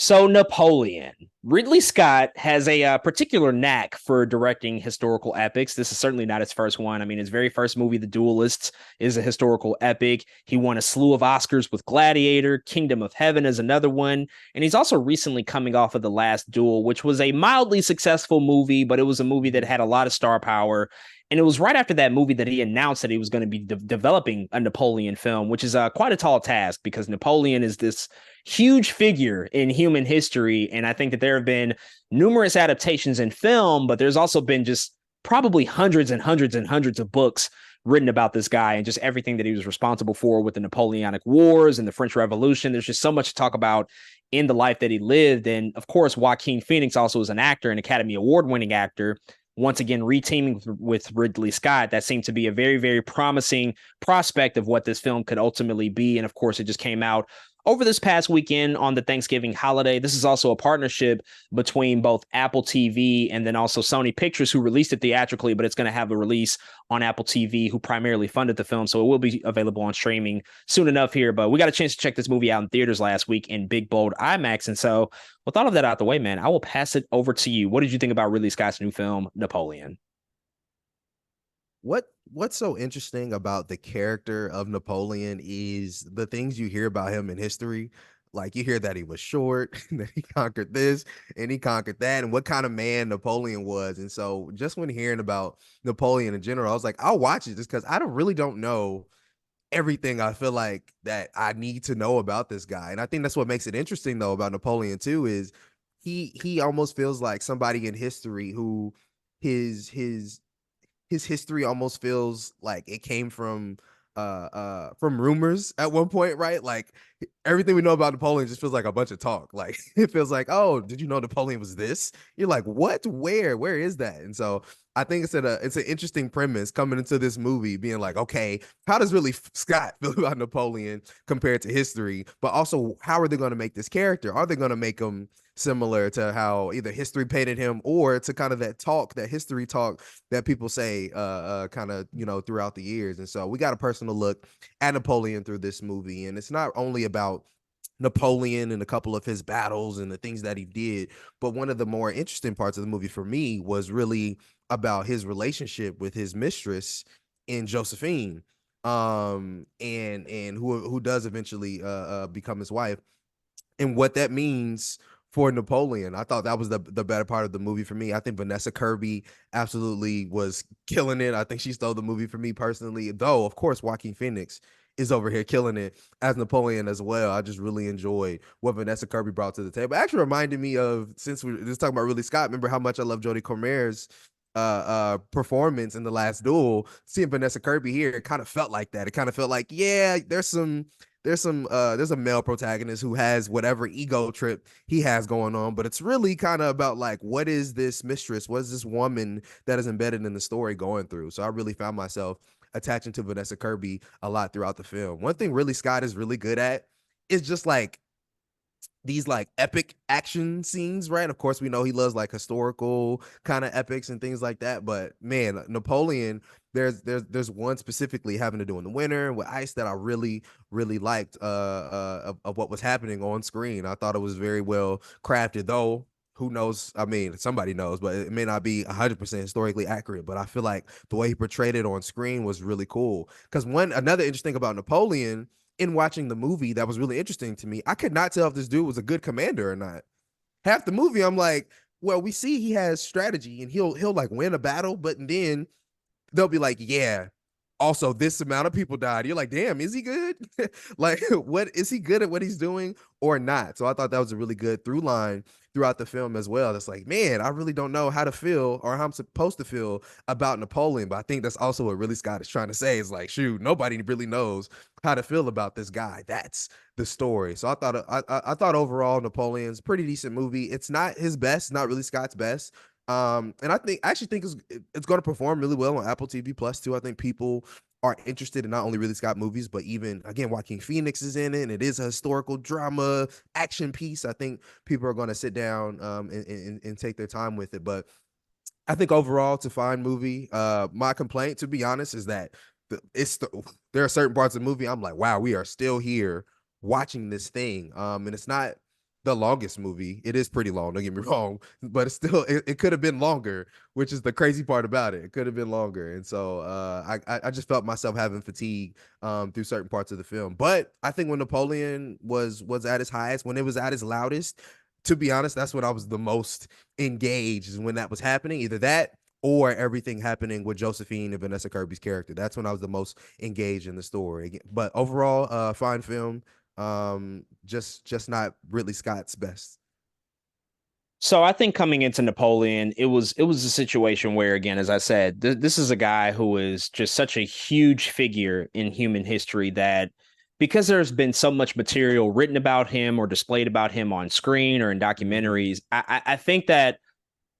So Napoleon. Ridley Scott has a particular knack for directing historical epics. This is certainly not his first one. I mean, his very first movie, The Duelists, is a historical epic. He won a slew of Oscars with Gladiator. Kingdom of Heaven is another one. And he's also recently coming off of The Last Duel, which was a mildly successful movie, but it was a movie that Mhm. had a lot of star power. And it was right after that movie that he announced that he was going to be developing a Napoleon film, which is quite a tall task because Napoleon is this huge figure in human history. And I think that there have been numerous adaptations in film, but there's also been just probably hundreds and hundreds and hundreds of books written about this guy and just everything that he was responsible for with the Napoleonic Wars and the French Revolution. There's just so much to talk about in the life that he lived. And of course, Joaquin Phoenix also is an actor, an Academy Award winning actor. Once again, reteaming with Ridley Scott, that seemed to be a very, very promising prospect of what this film could ultimately be. And of course, it just came out over this past weekend on the Thanksgiving holiday. This is also a partnership between both Apple TV and then also Sony Pictures, who released it theatrically, but it's going to have a release on Apple TV, who primarily funded the film. So it will be available on streaming soon enough here. But we got a chance to check this movie out in theaters last week in big, bold IMAX. And so, with all of that out the way, man, I will pass it over to you. What did you think about Ridley Scott's new film, Napoleon? What's so interesting about the character of Napoleon is the things you hear about him in history. Like you hear that he was short, that he conquered this and he conquered that, and what kind of man Napoleon was. And so just when hearing about Napoleon in general, I was like, I'll watch it just because I don't know everything I feel like that I need to know about this guy. And I think that's what makes it interesting though about Napoleon too, is he almost feels like somebody in history who his his his history almost feels like it came from rumors at one point, right? Like everything we know about Napoleon just feels like a bunch of talk. Like it feels like, oh, did you know Napoleon was this? You're like, what? Where is that? And so I think it's an interesting premise coming into this movie, being like, okay, how does really Scott feel about Napoleon compared to history? But also, how are they going to make this character? Are they going to make him similar to how either history painted him, or to kind of that talk, that history talk that people say kind of, throughout the years? And so we got a personal look at Napoleon through this movie, and it's not only about Napoleon and a couple of his battles and the things that he did, but one of the more interesting parts of the movie for me was really about his relationship with his mistress in Josephine, and who does eventually become his wife, and what that means for Napoleon. I thought that was the better part of the movie for me. I think Vanessa Kirby absolutely was killing it. I think she stole the movie for me personally, though of course Joaquin Phoenix is over here killing it as Napoleon as well. I just really enjoyed what Vanessa Kirby brought to the table. It actually reminded me of, since we were just talking about Ridley Scott, remember how much I love Jodie Comer's performance in The Last Duel. Seeing Vanessa Kirby here, it kind of felt like that. It kind of felt like, yeah, there's a male protagonist who has whatever ego trip he has going on, but it's really kind of about like, what is this mistress, what is this woman that is embedded in the story going through? So I really found myself attaching to Vanessa Kirby a lot throughout the film. One thing really Scott is really good at is just like these like epic action scenes, right? Of course, we know he loves like historical kind of epics and things like that. But man, Napoleon, there's one specifically having to do in the winter with ice that I really liked of what was happening on screen. I thought it was very well crafted, though. Who knows? I mean, somebody knows, but it may not be 100% historically accurate. But I feel like the way he portrayed it on screen was really cool. Because another interesting about Napoleon, in watching the movie, that was really interesting to me, I could not tell if this dude was a good commander or not. Half the movie, I'm like, well, we see he has strategy and he'll like win a battle, but then they'll be like, yeah, also this amount of people died. You're like, damn, is he good? Like, what is he good at what he's doing or not? So I thought that was a really good through line throughout the film as well. That's like, man, I really don't know how to feel or how I'm supposed to feel about Napoleon. But I think that's also what really Scott is trying to say, is like, shoot, nobody really knows how to feel about this guy. That's the story. So I thought overall Napoleon's a pretty decent movie. It's not his best, not really Scott's best. And I actually think it's going to perform really well on Apple TV Plus too. I think people are interested in not only Ridley Scott movies, but even again, Joaquin Phoenix is in it, and it is a historical drama action piece. I think people are going to sit down and take their time with it. But I think overall, it's a fine movie. My complaint, to be honest, is that there are certain parts of the movie I'm like, wow, we are still here watching this thing. And it's not the longest movie. It is pretty long, don't get me wrong, but it's still it could have been longer, which is the crazy part about it. It could have been longer. And so I just felt myself having fatigue through certain parts of the film. But I think when Napoleon was at his highest, when it was at its loudest, to be honest, that's when I was the most engaged, is when that was happening. Either that or everything happening with Josephine and Vanessa Kirby's character. That's when I was the most engaged in the story. But overall, fine film. Just not Ridley Scott's best. So I think coming into Napoleon, it was a situation where, again, as I said, this is a guy who is just such a huge figure in human history that because there's been so much material written about him or displayed about him on screen or in documentaries, I think that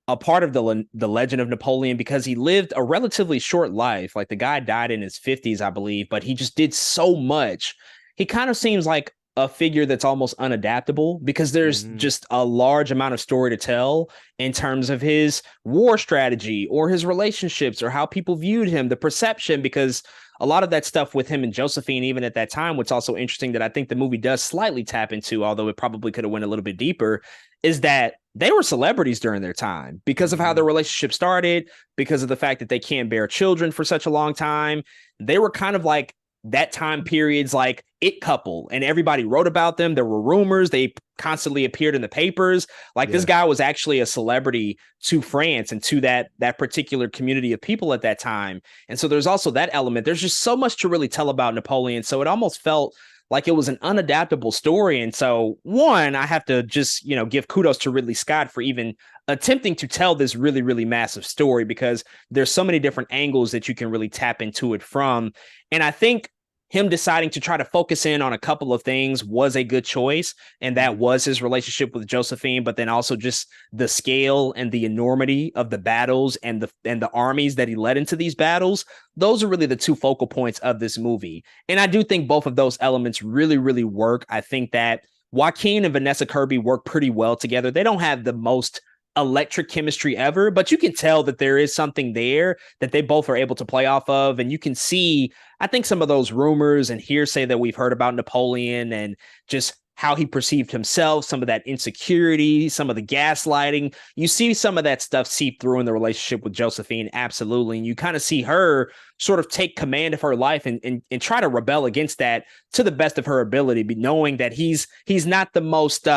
a part of the legend of Napoleon, because he lived a relatively short life, like the guy died in his 50s, I believe, but he just did so much. He kind of seems like a figure that's almost unadaptable because there's Mm-hmm. just a large amount of story to tell in terms of his war strategy or his relationships or how people viewed him, the perception, because a lot of that stuff with him and Josephine, even at that time, what's also interesting that I think the movie does slightly tap into, although it probably could have went a little bit deeper, is that they were celebrities during their time because of how Mm-hmm. their relationship started, because of the fact that they can't bear children for such a long time. They were kind of like that time period's like it couple, and everybody wrote about them. There were rumors. They constantly appeared in the papers. Like this Yeah. guy was actually a celebrity to France and to that particular community of people at that time. And so there's also that element. There's just so much to really tell about Napoleon. So it almost felt like it was an unadaptable story. And so, one, I have to just, give kudos to Ridley Scott for even attempting to tell this really, really massive story because there's so many different angles that you can really tap into it from. And I think him deciding to try to focus in on a couple of things was a good choice. And that Mm-hmm. was his relationship with Josephine, but then also just the scale and the enormity of the battles and the armies that he led into these battles. Those are really the two focal points of this movie. And I do think both of those elements really, really work. I think that Joaquin and Vanessa Kirby work pretty well together. They don't have the most electric chemistry ever, but you can tell that there is something there that they both are able to play off of. And you can see, I think, some of those rumors and hearsay that we've heard about Napoleon and just how he perceived himself, some of that insecurity, some of the gaslighting. You see some of that stuff seep through in the relationship with Josephine, absolutely. And you kind of see her sort of take command of her life and try to rebel against that to the best of her ability, knowing that he's not the most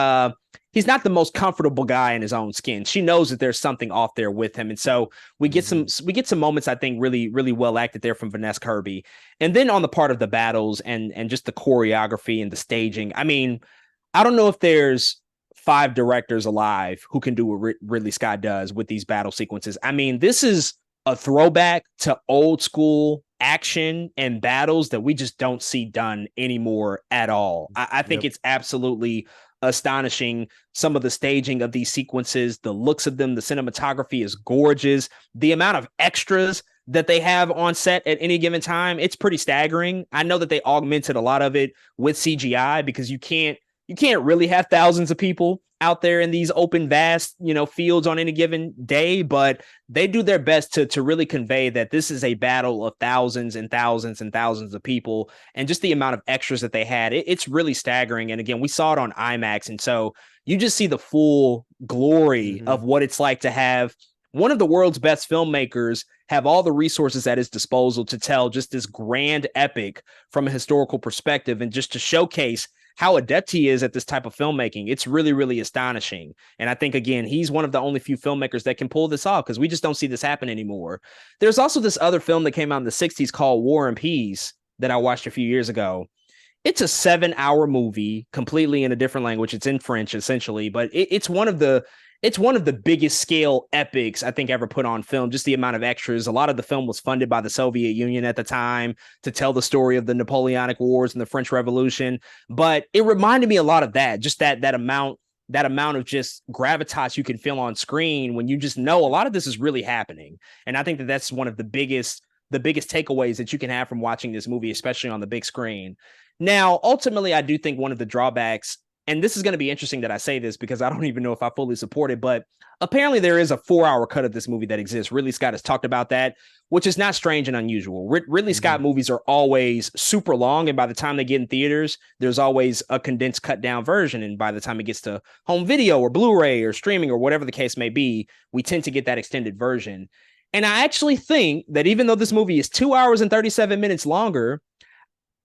he's not the most comfortable guy in his own skin. She knows that there's something off there with him. And so Mm-hmm. we get some moments, I think, really, really well acted there from Vanessa Kirby. And then on the part of the battles and just the choreography and the staging, I mean, I don't know if there's five directors alive who can do what Ridley Scott does with these battle sequences. I mean, this is a throwback to old school action and battles that we just don't see done anymore at all. I think Yep. it's absolutely astonishing. Some of the staging of these sequences, the looks of them, the cinematography is gorgeous. The amount of extras that they have on set at any given time, it's pretty staggering. I know that they augmented a lot of it with CGI because you can't really have thousands of people out there in these open vast fields on any given day, but they do their best to really convey that this is a battle of thousands and thousands and thousands of people, and just the amount of extras that they had, it's really staggering. And again, we saw it on IMAX, and so you just see the full glory Mm-hmm. of what it's like to have one of the world's best filmmakers have all the resources at his disposal to tell just this grand epic from a historical perspective and just to showcase how adept he is at this type of filmmaking. It's really, really astonishing. And I think, again, he's one of the only few filmmakers that can pull this off because we just don't see this happen anymore. There's also this other film that came out in the 60s called War and Peace that I watched a few years ago. It's a 7 hour movie completely in a different language. It's in French essentially, but it's one of the biggest scale epics I think ever put on film. Just the amount of extras. A lot of the film was funded by the Soviet Union at the time to tell the story of the Napoleonic Wars and the French Revolution. But it reminded me a lot of that. Just that amount of just gravitas you can feel on screen when you just know a lot of this is really happening. And I think that that's one of the biggest takeaways that you can have from watching this movie, especially on the big screen. Now, ultimately, I do think one of the drawbacks and this is going to be interesting that I say this because I don't even know if I fully support it, but apparently there is a 4-hour cut of this movie that exists. Ridley Scott has talked about that, which is not strange and unusual. Ridley Scott movies are always super long, and by the time they get in theaters, there's always a condensed, cut down version. And by the time it gets to home video or Blu-ray or streaming or whatever the case may be, we tend to get that extended version. And I actually think that even though this movie is 2 hours and 37 minutes longer,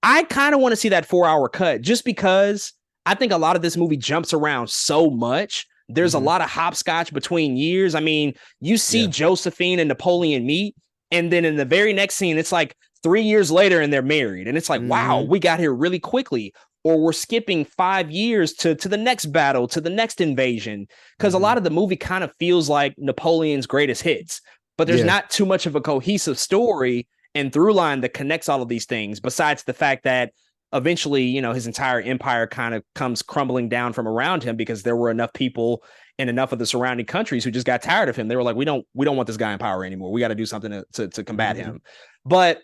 I kind of want to see that 4-hour cut just because I think a lot of this movie jumps around so much. There's a lot of hopscotch between years. I mean, you see Josephine and Napoleon meet, and then in the very next scene, it's like 3 years later and they're married. And it's like, wow, we got here really quickly. Or we're skipping 5 years to the next battle, to the next invasion. Because a lot of the movie kind of feels like Napoleon's greatest hits, but there's not too much of a cohesive story and through line that connects all of these things, besides the fact that eventually, you know, his entire empire kind of comes crumbling down from around him because there were enough people in enough of the surrounding countries who just got tired of him. They were like, we don't want this guy in power anymore. We got to do something to combat him. But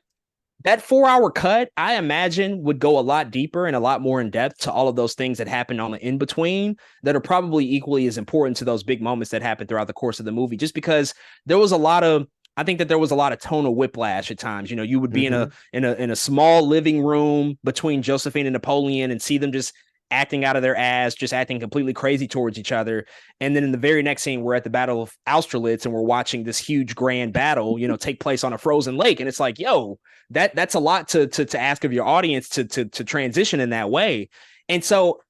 that 4-hour cut, I imagine, would go a lot deeper and a lot more in depth to all of those things that happened on the in between that are probably equally as important to those big moments that happened throughout the course of the movie, just because there was a lot of, I think that there was a lot of tonal whiplash at times. You know, you would be in a small living room between Josephine and Napoleon and see them just acting out of their ass, just acting completely crazy towards each other. And then in the very next scene, we're at the Battle of Austerlitz and we're watching this huge grand battle, you know, take place on a frozen lake. And it's like, yo, that's a lot to ask of your audience to transition in that way. And so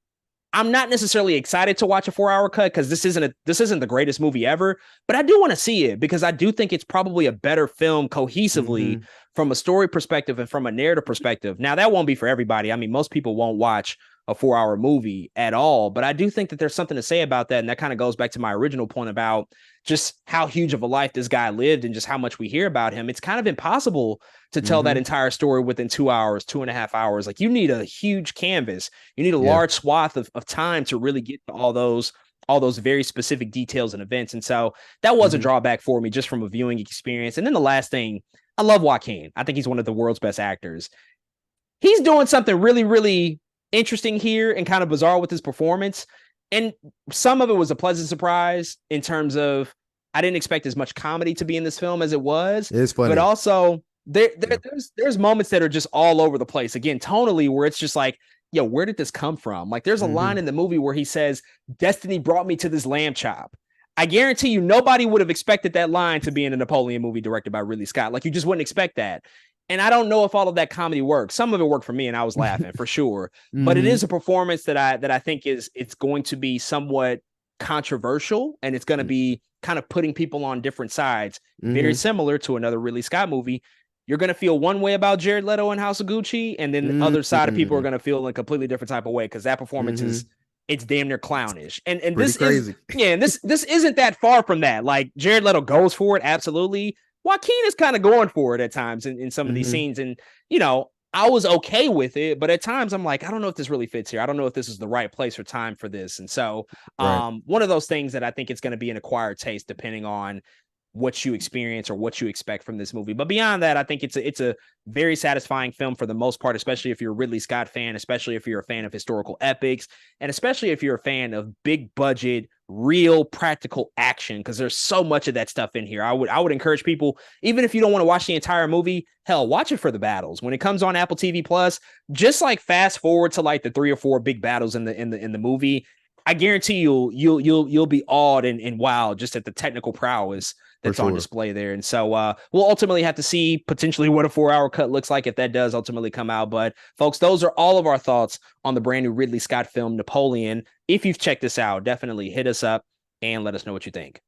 I'm not necessarily excited to watch a 4-hour cut because this isn't the greatest movie ever, but I do want to see it because I do think it's probably a better film cohesively from a story perspective and from a narrative perspective. Now, that won't be for everybody. I mean, most people won't watch a 4-hour movie at all, but I do think that there's something to say about that. And that kind of goes back to my original point about just how huge of a life this guy lived and just how much we hear about him. It's kind of impossible to tell that entire story within 2 hours, 2.5 hours. Like, you need a huge canvas. You need a large swath of time to really get to all those very specific details and events. And so that was a drawback for me just from a viewing experience. And then the last thing, I love Joaquin. I think he's one of the world's best actors. He's doing something really, really interesting here and kind of bizarre with his performance. And some of it was a pleasant surprise in terms of I didn't expect as much comedy to be in this film as it was. It's funny. But also there's moments that are just all over the place. Again, tonally, where it's just like, yo, where did this come from? Like, there's a line in the movie where he says, "Destiny brought me to this lamb chop." I guarantee you nobody would have expected that line to be in a Napoleon movie directed by Ridley Scott. Like, you just wouldn't expect that. And I don't know if all of that comedy works. Some of it worked for me and I was laughing for sure. But it is a performance that I think it's going to be somewhat controversial and it's going to be kind of putting people on different sides. Very similar to another Ridley Scott movie. You're going to feel one way about Jared Leto and House of Gucci, and then the other side of people are going to feel in a completely different type of way because that performance it's damn near clownish. And this crazy. And this isn't that far from that. Like, Jared Leto goes for it, absolutely. Joaquin is kind of going for it at times in some of these scenes. And, you know, I was okay with it, but at times I'm like, I don't know if this really fits here. I don't know if this is the right place or time for this. And so one of those things that I think it's going to be an acquired taste depending on what you experience or what you expect from this movie. But beyond that, I think it's a very satisfying film for the most part, especially if you're a Ridley Scott fan, especially if you're a fan of historical epics, and especially if you're a fan of big budget, real practical action, because there's so much of that stuff in here. I would encourage people, even if you don't want to watch the entire movie, hell, watch it for the battles. When it comes on Apple TV Plus, just like fast forward to like the 3 or 4 big battles in the movie. I guarantee you'll be awed and wowed just at the technical prowess that's on display there. And so we'll ultimately have to see potentially what a 4-hour cut looks like if that does ultimately come out. But folks, those are all of our thoughts on the brand new Ridley Scott film, Napoleon. If you've checked this out, definitely hit us up and let us know what you think.